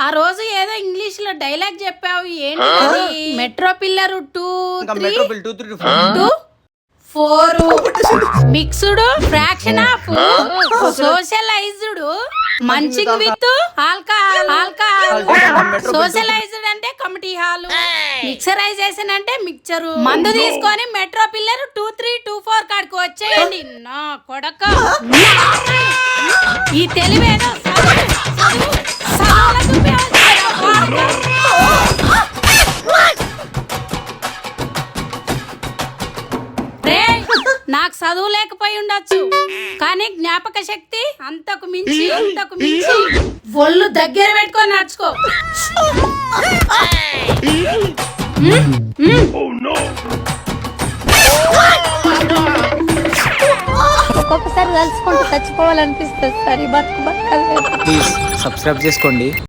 ఆ రోజు ఏదో ఇంగ్లీష్ లో డైలాగ్ చెప్పావు ఏంటి? Metro pillar 2 3 4 mixed fraction of socialised munching with alcohol socialised అంటే కమిటీ హాల్ మిక్సరైజేషన్ అంటే మిక్చర్ మందు తీసుకొని మెట్రో పిల్లర్ 2 3 2 4 కాడికి వచ్చేయండి నా కొడక ఈ తెలివేదో నాకు చదువు లేకపోయి ఉండొచ్చు కానీ జ్ఞాపక శక్తి అంతకు మించి ఒళ్ళు దగ్గర పెట్టుకొని నడుచుకో. ఒక్కొక్కసారి తలుచుకుంటూ చచ్చిపోవాలనిపిస్తుంది. సరే బతుకు బతకాలి. ప్లీజ్ సబ్స్క్రైబ్ చేసుకోండి.